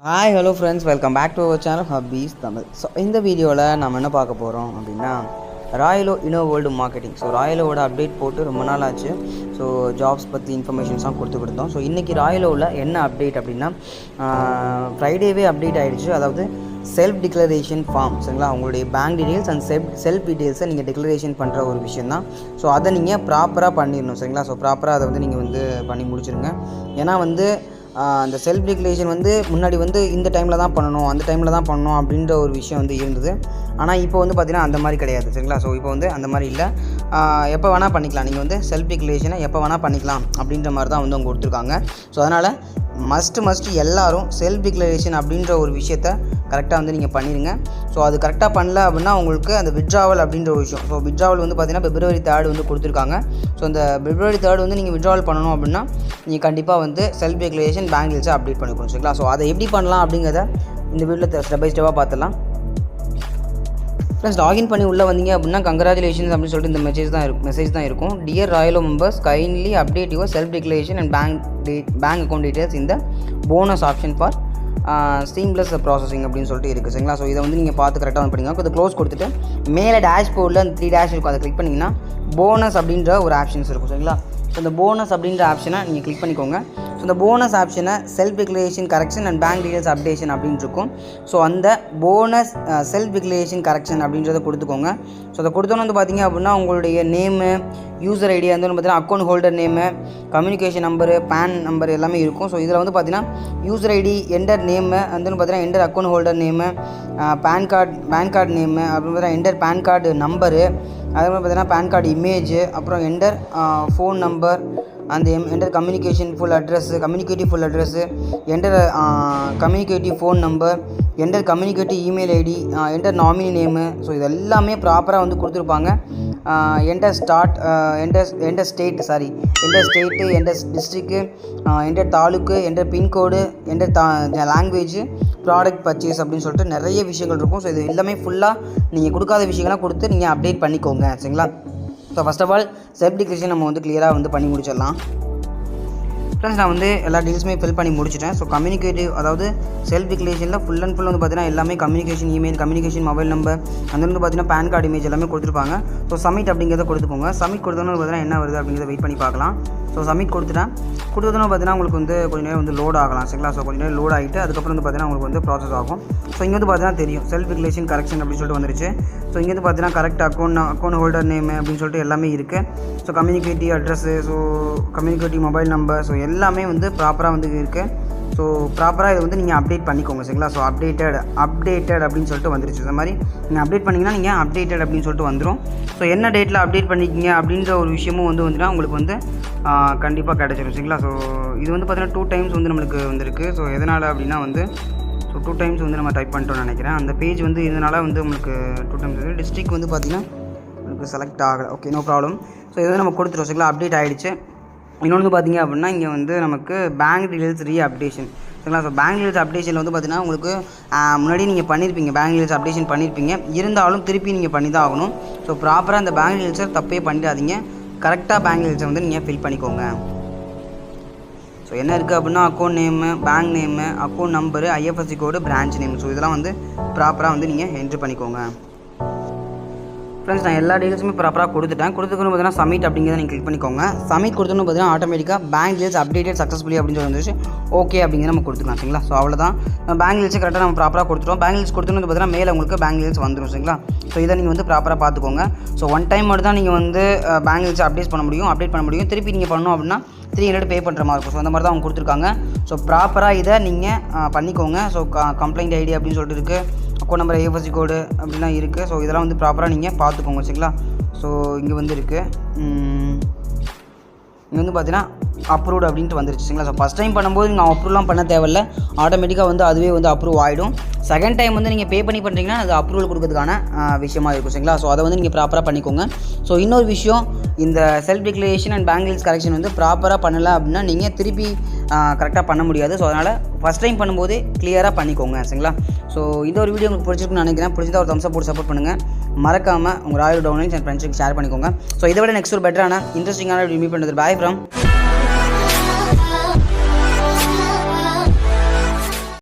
Hi hello friends, welcome back to our channel Happies Tamil. So இந்த வீடியோவில் நம்ம என்ன பார்க்க போகிறோம் அப்படின்னா ராயலோ இன்னோவேர்ல்டு மார்க்கெட்டிங். ஸோ ராயலோட அப்டேட் போட்டு ரொம்ப நாள் ஆச்சு. ஸோ ஜாப்ஸ் பற்றி இன்ஃபர்மேஷன்ஸ்லாம் கொடுத்தோம். ஸோ இன்றைக்கி ராயலோவில் என்ன அப்டேட் அப்படின்னா ஃப்ரைடேவே அப்டேட் ஆகிடுச்சு. அதாவது செல்ஃப் டிக்ளரேஷன் ஃபார்ம், சரிங்களா? உங்களுடைய பேங்க் டீட்டெயில்ஸ் அண்ட் செல்ஃப் டீட்டெயில்ஸை நீங்கள் டிக்ளரேஷன் பண்ணுற ஒரு விஷயம் தான். ஸோ அதை நீங்கள் ப்ராப்பராக பண்ணிடணும், சரிங்களா? ஸோ ப்ராப்பராக அதை நீங்கள் பண்ணி முடிச்சிருங்க. ஏன்னா அந்த செல்ஃப் டிக்ளரேஷன் முன்னாடி இந்த டைமில் தான் பண்ணணும், அந்த டைமில் தான் பண்ணணும் அப்படின்ற ஒரு விஷயம் இருந்தது. ஆனால் இப்போ பார்த்திங்கன்னா அந்த மாதிரி கிடையாது, சரிங்களா? ஸோ இப்போ அந்த மாதிரி இல்லை, எப்போ வேணால் பண்ணிக்கலாம். நீங்கள் செல்ஃப் டிக்ளரேஷனை எப்போ வேணால் பண்ணிக்கலாம் அப்படின்ற மாதிரி தான் அவங்க கொடுத்துருக்காங்க. ஸோ அதனால் மஸ்ட்டு எல்லோரும் செல்ஃப் டிக்ளரேஷன் அப்படின்ற ஒரு விஷயத்தை கரெக்டாக நீங்கள் பண்ணிடுங்க. ஸோ அது கரெக்டாக பண்ணல அப்படின்னா உங்களுக்கு அந்த வித்ட்ராவல் அப்படின்ற ஒரு விஷயம். ஸோ வித்ட்ராவல் பார்த்திங்கன்னா February 3 கொடுத்துருக்காங்க. ஸோ அந்த February 3 நீங்கள் வித்ட்ராவல் பண்ணணும் அப்படின்னா நீங்கள் கண்டிப்பாக செல்ஃப் டிக்ளரேஷன் பேங்க் டீல்ஸை அப்டேட் பண்ணிக்கணும், சரிங்களா? ஸோ அதை எப்படி பண்ணலாம் அப்படிங்கிறத இந்த வீடியோவில் ஸ்டெப் பை ஸ்டெப்பாக பார்த்துலாம். ப்ளஸ் லாகின் பண்ணி உள்ளே வந்தீங்க அப்படின்னா கங்க்ராச்சுலேஷன்ஸ் அப்படின்னு சொல்லிட்டு இந்த மெசேஜ் தான் இருக்கும். Dear Royalo members, kindly update your self declaration and bank account details இந்த bonus option for seamless processing அப்படின்னு சொல்லிட்டு இருக்குது, சரிங்களா? ஸோ இதை நீங்கள் பார்த்து கரெக்டாக பண்ணிங்க. கொஞ்சம் க்ளோஸ் கொடுத்துட்டு மேலே டேஷ்போர்டில் அந்த 3 டேஷ் இருக்கும், அதை கிளிக் பண்ணிங்கன்னா போனஸ் அப்படின்ற ஒரு ஆப்ஷன்ஸ் இருக்கும், சரிங்களா? ஸோ இந்த போனஸ் அப்படின்ற ஆப்ஷனை நீங்கள் கிளிக் பண்ணிக்கோங்க. ஸோ இந்த போனஸ் ஆப்ஷனை self declaration correction and bank details updation அப்படின்னு இருக்கும். ஸோ அந்த போனஸ் செல்ஃப் டிக்ளரேஷன் கரெக்ஷன் அப்படின்றத கொடுத்துக்கோங்க. ஸோ அதை கொடுத்தோன்னு பார்த்திங்க அப்படின்னா உங்களுடைய நேமு, யூசர் ஐடி பார்த்தீங்கன்னா account holder name, communication number, PAN number எல்லாமே இருக்கும். ஸோ இதில் பார்த்தீங்கன்னா யூசர் ஐடி, என்டர் நேமு, பார்த்தீங்கன்னா enter account holder name, PAN card name, அப்புறம் பார்த்தீங்கன்னா என்டர் பேன் கார்டு நம்பரு, அதே மாதிரி பார்த்தீங்கன்னா பேன் கார்டு இமேஜ், அப்புறம் என்டர் ஃபோன் நம்பர், அந்த enter communicative full address, enter communicative phone number, enter communicative email ID, enter nominee name. So இது எல்லாமே ப்ராப்பராக கொடுத்துருப்பாங்க. Enter state, enter district, enter taluk, enter pin code, enter language, product purchase அப்படின்னு சொல்லிட்டு நிறைய விஷயங்கள் இருக்கும். ஸோ இது எல்லாமே ஃபுல்லாக நீங்கள் கொடுக்காத விஷயங்கள்லாம் கொடுத்து நீங்கள் அப்டேட் பண்ணிக்கோங்க, சரிங்களா? So first of all self declaration நம்ம கிளியராக பண்ணி முடிச்சிடலாம். ஃப்ரெண்ட்ஸ், நான் எல்லா டீல்ஸுமே ஃபில் பண்ணி முடிச்சிட்டேன். ஸோ கம்யூனிகேட்டிவ், அதாவது செல்ஃப் டிக்ளரேஷனில் ஃபுல் அண்ட் ஃபுல் பார்த்தீங்கன்னா எல்லாமே communication email, communication mobile number, அந்த பார்த்தீங்கன்னா பேன் கார்டு இமேஜ் எல்லாமே கொடுத்துருப்பாங்க. ஸோ சப்மிட் அப்படிங்கிறத கொடுத்துக்கோங்க. சப்மிட் கொடுத்தோன்னு பார்த்தீங்கன்னா என்ன வருது அப்படிங்கிறத வெயிட் பண்ணி பார்க்கலாம். ஸோ சப்மிட் கொடுத்தோன்னு பார்த்தீங்கன்னா உங்களுக்கு கொஞ்சம் நேரம் லோட் ஆகலாம், சரிங்களா? ஸோ கொஞ்சம் நேரம் லோட் ஆகிட்டு அதுக்கப்புறம் பார்த்தீங்கன்னா உங்களுக்கு ப்ராசஸ் ஆகும். ஸோ இங்கே பார்த்தீங்கன்னா தெரியும் செல்ஃப் டிக்ளரேஷன் கரெக்ஷன் அப்படின்னு சொல்லிட்டு வந்துருச்சு. ஸோ இங்கே பார்த்தீங்கன்னா கரெக்ட் அக்கௌண்ட் ஹோல்டர் நேம் அப்படின்னு சொல்லிட்டு எல்லாமே இருக்குது. So communicative address, so communicative mobile number, so எல்லாமே ப்ராப்பராக இருக்குது. ஸோ ப்ராப்பராக இதை நீங்கள் அப்டேட் பண்ணிக்கோங்க, சரிங்களா? ஸோ அப்டேட்டட் அப்படின்னு சொல்லிட்டு வந்துருச்சு. இந்த மாதிரி நீங்கள் அப்டேட் பண்ணிங்கன்னா நீங்கள் அப்டேட்டட் அப்படின்னு சொல்லிட்டு வந்துடும். ஸோ என்ன டேட்டில் அப்டேட் பண்ணிக்கிங்க அப்படின்ற ஒரு விஷயமும் வந்துன்னா உங்களுக்கு கண்டிப்பாக கிடச்சிடும், சரிங்களா? ஸோ இது பார்த்தீங்கன்னா 2 டைம்ஸ் நம்மளுக்கு வந்திருக்கு. ஸோ எதனால் அப்படின்னா ஸோ 2 டைம்ஸ் நம்ம டைப் பண்ணிட்டோம்னு நினைக்கிறேன். அந்த பேஜ் இதனால் உங்களுக்கு 2 டைம்ஸ் டிஸ்ட்ரிக் பார்த்திங்கன்னா உங்களுக்கு செலக்ட் ஆகலை. Okay, no problem. ஸோ இது நம்ம கொடுத்துட்டோம், சரிங்களா? அப்டேட் ஆகிடுச்சு. இன்னொன்று பார்த்திங்க அப்படின்னா இங்கே நமக்கு பேங்க் டீட்டெயில்ஸ் அப்டேஷன், சரிங்களா? ஸோ பேங்க் டீட்டெயில்ஸ் அப்டேஷனில் பார்த்திங்கன்னா உங்களுக்கு முன்னாடி நீங்கள் பண்ணியிருப்பீங்க, பேங்க் டீட்டெயில்ஸ் அப்டேஷன் பண்ணியிருப்பீங்க, இருந்தாலும் திருப்பி நீங்கள் பண்ணி தான் ஆகணும். ஸோ ப்ராப்பராக அந்த பேங்க் டீட்டெயில்ஸை தப்பே பண்ணிடாதீங்க, கரெக்டாக பேங்க் டீட்டெயில்ஸை நீங்கள் ஃபில் பண்ணிக்கோங்க. ஸோ என்ன இருக்குது அப்படின்னா account name, bank name, account number, IFSC கோடு, பிரான்ச் நேம். ஸோ இதெல்லாம் ப்ராப்பராக நீங்கள் என்ட்ரு பண்ணிக்கோங்க. ஃப்ரெண்ட்ஸ், நான் எல்லா டீட்டெயில்ஸுமே ப்ராப்பராக கொடுத்துட்டேன். பார்த்தீங்கன்னா சப்மிட் அப்படிங்கிறத நீங்கள் கிளிக் பண்ணிக்கோங்க. சப்மிட் கொடுத்தோன்னு பார்த்தீங்கன்னா ஆட்டோமேட்டிக்காக பேங்க் டீட்டெயில்ஸ் அப்டேட்டட் சக்ஸஸ்ஃபுல்லி அப்படின்னு சொல்லி வந்துச்சு. ஓகே அப்படிங்கிற நம்ம கொடுத்துக்கலாம், சரிங்களா? ஸோ அவ்வளோதான். பேங்க் டீட்டெயில்ஸ் கரெக்டாக நம்ம ப்ராப்பராக கொடுத்துட்டோம். பேங்க் டீட்டெயில்ஸ் கொடுத்தோன்னு பார்த்தீங்கன்னா மேலே உங்களுக்கு பேங்க் டீட்டெயில்ஸ் வந்துடும், சரிங்களா? ஸோ இதை நீங்கள் ப்ராப்பராக பார்த்துக்கோங்க. ஸோ ஒன் டைம் மட்டும் தான் நீங்கள் பேங்க் டீட்டெயில்ஸ் அப்டேட் பண்ண முடியும். திருப்பி நீங்கள் பண்ணணும் அப்படின்னா 300 பே பண்ணுற மாதிரி இருக்கும். ஸோ அந்த மாதிரி தான் அவங்க கொடுத்துருக்காங்க. ஸோ ப்ராப்பராக இதை நீங்கள் பண்ணிக்கோங்க. ஸோ கம்ப்ளைண்ட் ஐடி அப்படின்னு சொல்லிட்டு இருக்குது, அக்கௌண்ட் நம்பர், ஐஎஃப்எஸ்சி கோடு அப்படிலாம் இருக்குது. ஸோ இதெல்லாம் ப்ராப்பராக நீங்கள் பார்த்துக்கோங்க, சரிங்களா? ஸோ இங்கே இருக்குது, இங்கே பார்த்தீங்கன்னா அப்ரூவ்டு அப்படின்ட்டு வந்துருச்சு, சரிங்களா? ஸோ ஃபஸ்ட் டைம் பண்ணும்போது நீங்கள் அப்ரூவ்லாம் பண்ண தேவையில்ல, ஆட்டோமேட்டிக்காக அதுவே அப்ரூவ் ஆகிடும். செகண்ட் டைம் நீங்கள் பே பண்ணி பண்ணுறீங்கன்னா அது அப்ரூவல் கொடுக்கறதுக்கான விஷயமா இருக்கும், சரிங்களா? ஸோ அதை நீங்கள் ப்ராப்பராக பண்ணிக்கோங்க. ஸோ இன்னொரு விஷயம், இந்த self declaration and bank deals correction ப்ராப்பராக பண்ணலை அப்படின்னா நீங்கள் திருப்பி கரெக்டாக பண்ண முடியாது. ஸோ அதனால் ஃபஸ்ட் டைம் பண்ணும்போதே கிளியராக பண்ணிக்கோங்க, சரிங்களா? ஸோ இந்த ஒரு வீடியோ உங்களுக்கு பிடிச்சிருக்குன்னு நினைக்கிறேன். பிடிச்சதா ஒரு தம்ஸ் போட்டு சப்போர்ட் பண்ணுங்கள். மறக்காமல் உங்கள் ராயல் டவுன்லைன்ஸ் அண்ட் ஃப்ரெண்ட்ஸுக்கு ஷேர் பண்ணிக்கோங்க. ஸோ இதை விட நெக்ஸ்ட் ஒரு பெட்டரான இன்ட்ரெஸ்டிங்கான மீட் பண்ணுறது. Bye from